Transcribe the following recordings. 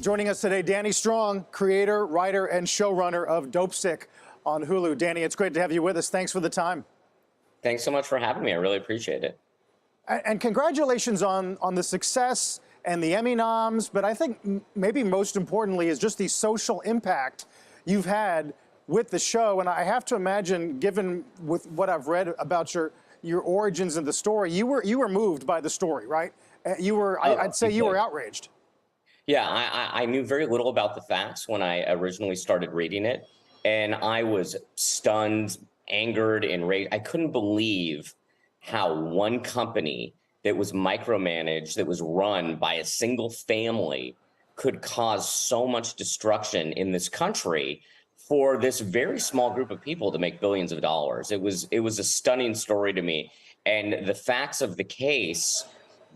Joining us today, Danny Strong, creator, writer, and showrunner of Dopesick on Hulu. Danny, it's great to have you with us. Thanks for the time. Thanks so much for having me. I really appreciate it. And congratulations on the success and the Emmy noms, but I think maybe most importantly is just the social impact you've had with the show. And I have to imagine, given with what I've read about your origins and the story, you were moved by the story, right? I'd say you were outraged. Yeah, I knew very little about the facts when I originally started reading it, and I was stunned, angered, enraged. I couldn't believe how one company that was micromanaged, that was run by a single family, could cause so much destruction in this country for this very small group of people to make billions of dollars. It was a stunning story to me, and the facts of the case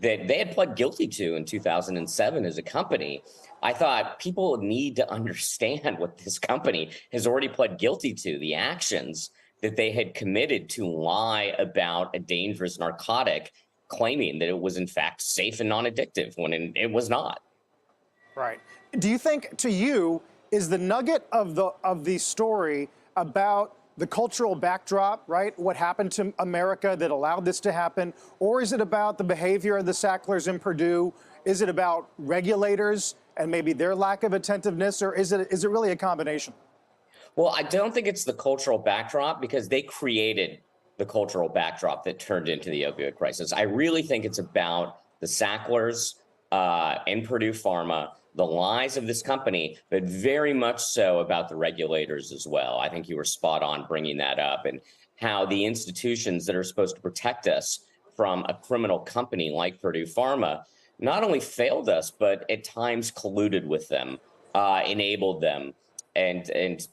that they had pled guilty to in 2007 as a company, I thought people need to understand what this company has already pled guilty to, the actions that they had committed to lie about a dangerous narcotic, claiming that it was in fact safe and non-addictive when it was not. Right. Do you think, to you, is the nugget of the story about the cultural backdrop, right? What happened to America that allowed this to happen? Or is it about the behavior of the Sacklers in Purdue? Is it about regulators and maybe their lack of attentiveness? Or is it really a combination? Well, I don't think it's the cultural backdrop, because they created the cultural backdrop that turned into the opioid crisis. I really think it's about the Sacklers and Purdue Pharma, the lies of this company, but very much so about the regulators as well. I think you were spot on bringing that up, and how the institutions that are supposed to protect us from a criminal company like Purdue Pharma not only failed us, but at times colluded with them, enabled them. And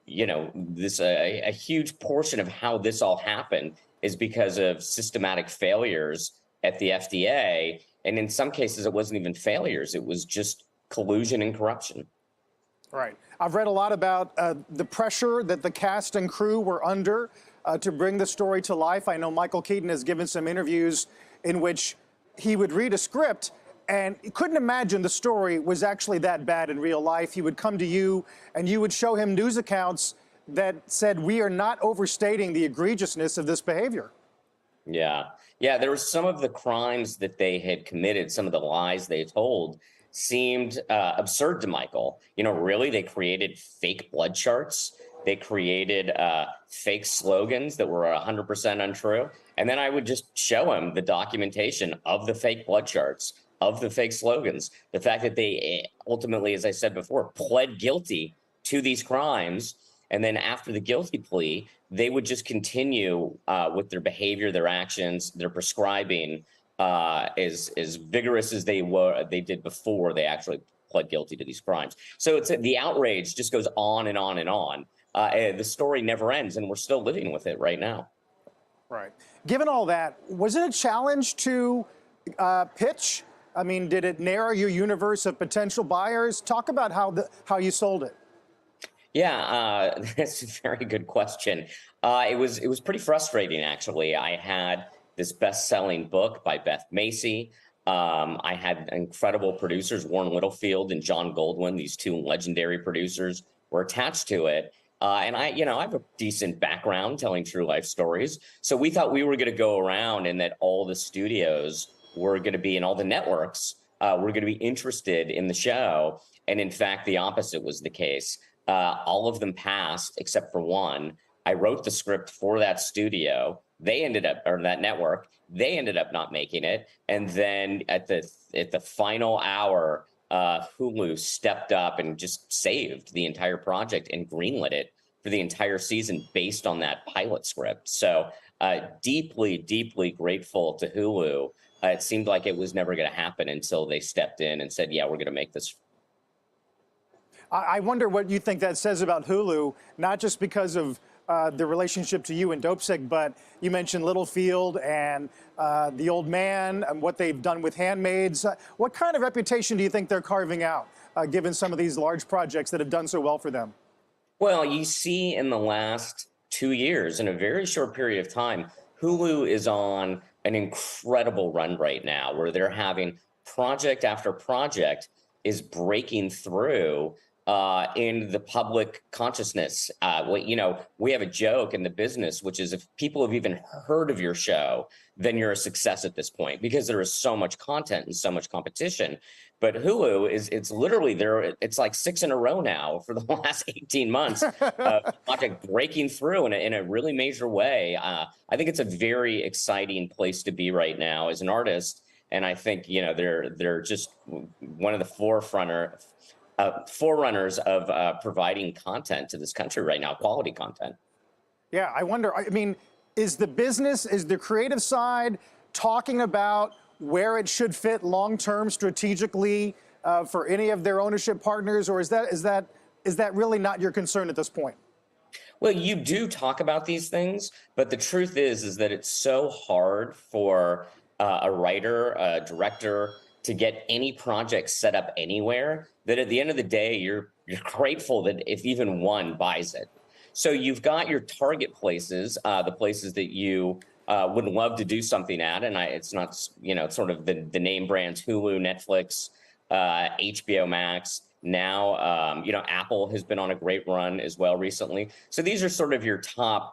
you know, this a huge portion of how this all happened is because of systematic failures at the FDA. And in some cases, it wasn't even failures. It was just collusion and corruption. Right. I've read a lot about the pressure that the cast and crew were under to bring the story to life. I know Michael Keaton has given some interviews in which he would read a script and he couldn't imagine the story was actually that bad in real life. He would come to you and you would show him news accounts that said, we are not overstating the egregiousness of this behavior. Yeah. There were some of the crimes that they had committed, some of the lies they told seemed absurd to Michael. You know, really, they created fake blood charts. They created fake slogans that were 100% untrue. And then I would just show him the documentation of the fake blood charts, of the fake slogans, the fact that they ultimately, as I said before, pled guilty to these crimes. And then after the guilty plea, they would just continue with their behavior, their actions, their prescribing as vigorous as they did before they actually pled guilty to these crimes. So it's the outrage just goes on and on and on. The story never ends, and we're still living with it right now. Right. Given all that, was it a challenge to pitch? I mean, did it narrow your universe of potential buyers? Talk about how you sold it. Yeah, that's a very good question. It was pretty frustrating, actually. I had this best-selling book by Beth Macy. I had incredible producers, Warren Littlefield and John Goldwyn. These two legendary producers were attached to it. And I have a decent background telling true life stories. So we thought we were going to go around and that all the studios were going to be, and all the networks were going to be interested in the show. And in fact, the opposite was the case. All of them passed except for one. I wrote the script for that studio. They ended up, or that network, they ended up not making it. And then at the final hour, Hulu stepped up and just saved the entire project and greenlit it for the entire season based on that pilot script. So deeply, deeply grateful to Hulu. It seemed like it was never going to happen until they stepped in and said, yeah, we're going to make this. I wonder what you think that says about Hulu, not just because of the relationship to you and Dopesick, but you mentioned Littlefield and The Old Man and what they've done with Handmaids. What kind of reputation do you think they're carving out, given some of these large projects that have done so well for them? Well, you see in the last 2 years, in a very short period of time, Hulu is on an incredible run right now where they're having project after project is breaking through in the public consciousness. We have a joke in the business, which is if people have even heard of your show, then you're a success at this point, because there is so much content and so much competition. But Hulu it's literally there. It's like 6 in a row now for the last 18 months of project breaking through in a really major way. I think it's a very exciting place to be right now as an artist. And I think, they're just one of the forerunners of providing content to this country right now, quality content. Yeah, I wonder, I mean, is the creative side talking about where it should fit long-term strategically for any of their ownership partners, or is that really not your concern at this point? Well, you do talk about these things, but the truth is that it's so hard for a writer, a director to get any project set up anywhere that at the end of the day, you're grateful that if even one buys it. So you've got your target places, the places that you would love to do something at, and it's not, it's sort of the name brands: Hulu, Netflix, HBO Max. Now, Apple has been on a great run as well recently. So these are sort of your top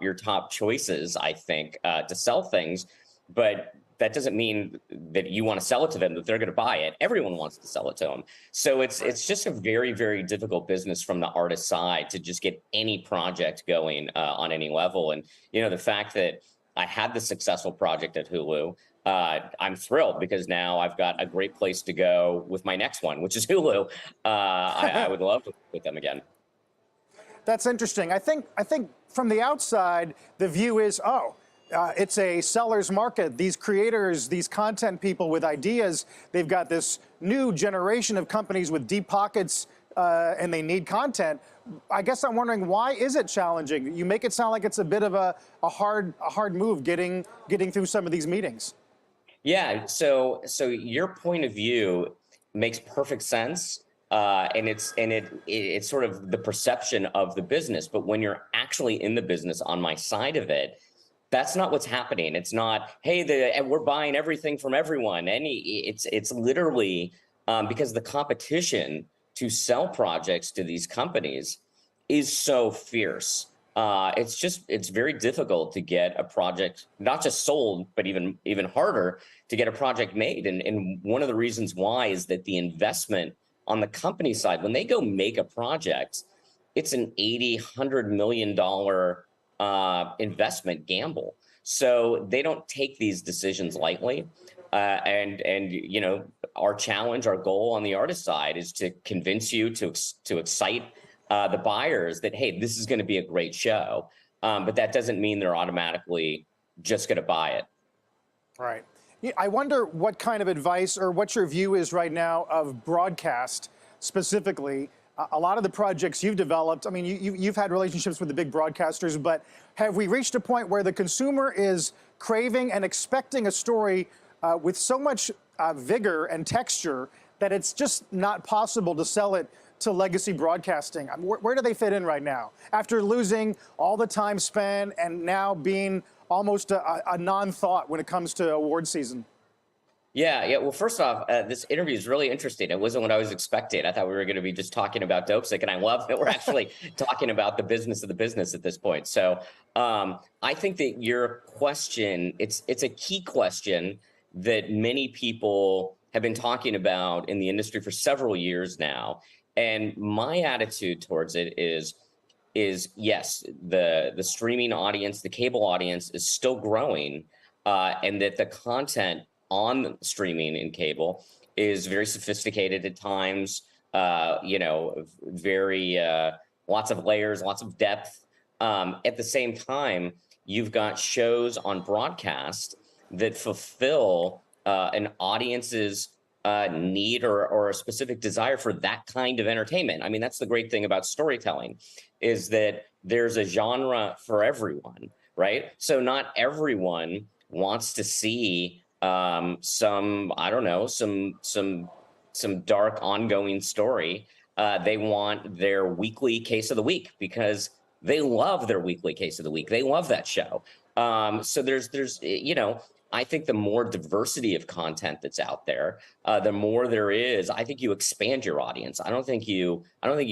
choices, I think, to sell things, but that doesn't mean that you want to sell it to them, that they're going to buy it. Everyone wants to sell it to them. So it's just a very, very difficult business from the artist side to just get any project going on any level. And, the fact that I had the successful project at Hulu, I'm thrilled because now I've got a great place to go with my next one, which is Hulu. I would love to work with them again. That's interesting. I think from the outside, the view is, it's a seller's market. These creators, these content people with ideas, they've got this new generation of companies with deep pockets, and they need content. I guess I'm wondering, why is it challenging? You make it sound like it's a bit of a hard move getting through some of these meetings. Yeah, so your point of view makes perfect sense. And it's sort of the perception of the business. But when you're actually in the business on my side of it, that's not what's happening. It's not, hey, we're buying everything from everyone. It's literally because the competition to sell projects to these companies is so fierce. It's very difficult to get a project not just sold, but even harder to get a project made. And one of the reasons why is that the investment on the company side, when they go make a project, it's an $80-100 million investment gamble. So they don't take these decisions lightly. And our challenge, our goal on the artist side is to convince you, to excite the buyers that, hey, this is going to be a great show. But that doesn't mean they're automatically just going to buy it. Right. I wonder what kind of advice or what your view is right now of broadcast specifically. A lot of the projects you've developed, I mean, you've had relationships with the big broadcasters, but have we reached a point where the consumer is craving and expecting a story with so much vigor and texture that it's just not possible to sell it to legacy broadcasting? I mean, where do they fit in right now after losing all the time spent and now being almost a non-thought when it comes to award season? Yeah. Well, first off, this interview is really interesting. It wasn't what I was expecting. I thought we were going to be just talking about Dopesick, and I love that we're actually talking about the business of the business at this point. So I think that your question, it's a key question that many people have been talking about in the industry for several years now. And my attitude towards it is yes, the streaming audience, the cable audience is still growing, and that the content on streaming and cable is very sophisticated at times, very lots of layers, lots of depth. At the same time, you've got shows on broadcast that fulfill an audience's need or a specific desire for that kind of entertainment. I mean, that's the great thing about storytelling, is that there's a genre for everyone, right? So not everyone wants to see some dark ongoing story. They want their weekly case of the week because they love their weekly case of the week. They love that show. So there's I think the more diversity of content that's out there, the more there is. I think you expand your audience. I don't think you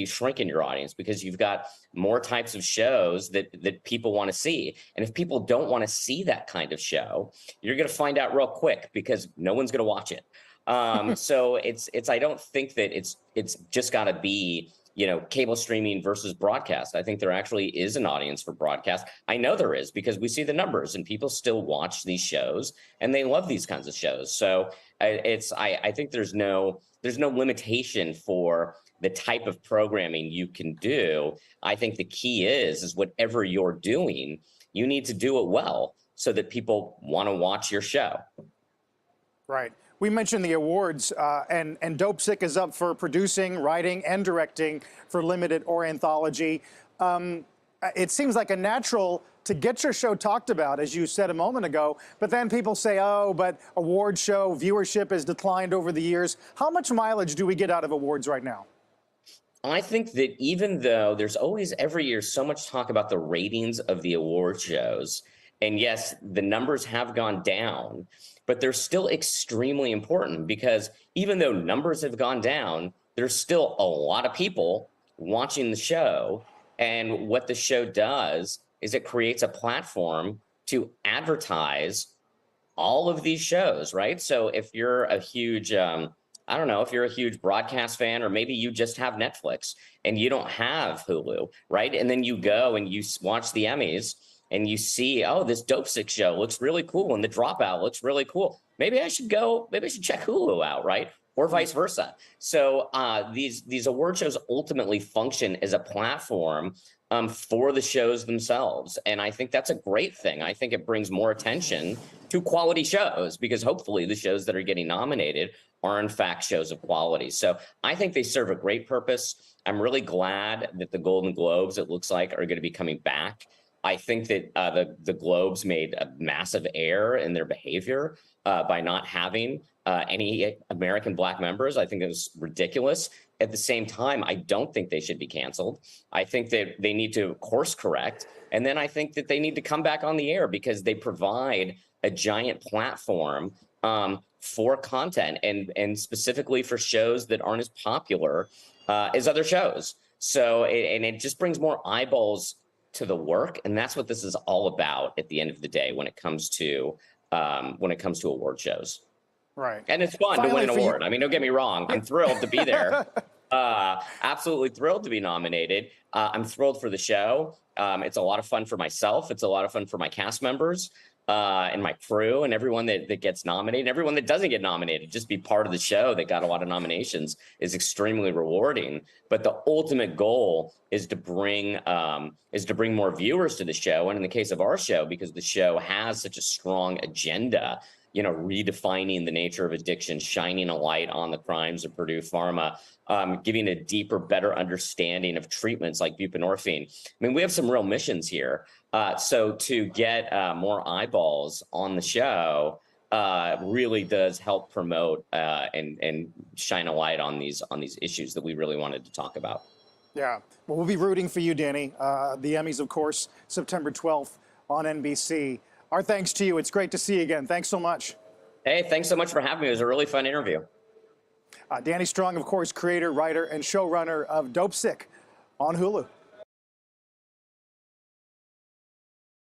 shrink in your audience, because you've got more types of shows that people want to see. And if people don't want to see that kind of show, you're going to find out real quick, because no one's going to watch it. So it's I don't think that it's just got to be, you know, cable streaming versus broadcast. I think there actually is an audience for broadcast. I know there is, because we see the numbers and people still watch these shows and they love these kinds of shows. So I think there's no limitation for the type of programming you can do. I think the key is whatever you're doing, you need to do it well so that people want to watch your show. Right. We mentioned the awards, and Dopesick is up for producing, writing, and directing for limited or anthology. It seems like a natural to get your show talked about, as you said a moment ago, but then people say, oh, but award show viewership has declined over the years. How much mileage do we get out of awards right now? I think that even though there's always every year so much talk about the ratings of the award shows, and yes, the numbers have gone down, but they're still extremely important, because even though numbers have gone down, there's still a lot of people watching the show. And what the show does is it creates a platform to advertise all of these shows, right? So if you're a huge, I don't know, if you're a huge broadcast fan, or maybe you just have Netflix and you don't have Hulu, right? And then you go and you watch the Emmys, and you see, oh, this Dopesick show looks really cool, and the Dropout looks really cool. Maybe I should check Hulu out, right? Or vice versa. So these award shows ultimately function as a platform for the shows themselves. And I think that's a great thing. I think it brings more attention to quality shows, because hopefully the shows that are getting nominated are in fact shows of quality. So I think they serve a great purpose. I'm really glad that the Golden Globes, it looks like, are going to be coming back. I think that the Globes made a massive error in their behavior by not having any American Black members. I think it was ridiculous. At the same time, I don't think they should be canceled. I think that they need to course correct. And then I think that they need to come back on the air, because they provide a giant platform for content, and specifically for shows that aren't as popular as other shows. So it just brings more eyeballs to the work, and that's what this is all about at the end of the day when it comes to award shows. Right. And it's fun to win an award. I mean, don't get me wrong, I'm thrilled to be there. Absolutely thrilled to be nominated. I'm thrilled for the show. It's a lot of fun for myself. It's a lot of fun for my cast members and my crew, and everyone that gets nominated, everyone that doesn't get nominated. Just be part of the show that got a lot of nominations is extremely rewarding. But the ultimate goal is to bring more viewers to the show. And in the case of our show, because the show has such a strong agenda, you know, redefining the nature of addiction, shining a light on the crimes of Purdue Pharma, giving a deeper, better understanding of treatments like buprenorphine. I mean, we have some real missions here. So to get more eyeballs on the show really does help promote and shine a light on these issues that we really wanted to talk about. Yeah, well, we'll be rooting for you, Danny. The Emmys, of course, September 12th on NBC. Our thanks to you. It's great to see you again. Thanks so much. Hey, thanks so much for having me. It was a really fun interview. Danny Strong, of course, creator, writer, and showrunner of Dopesick on Hulu.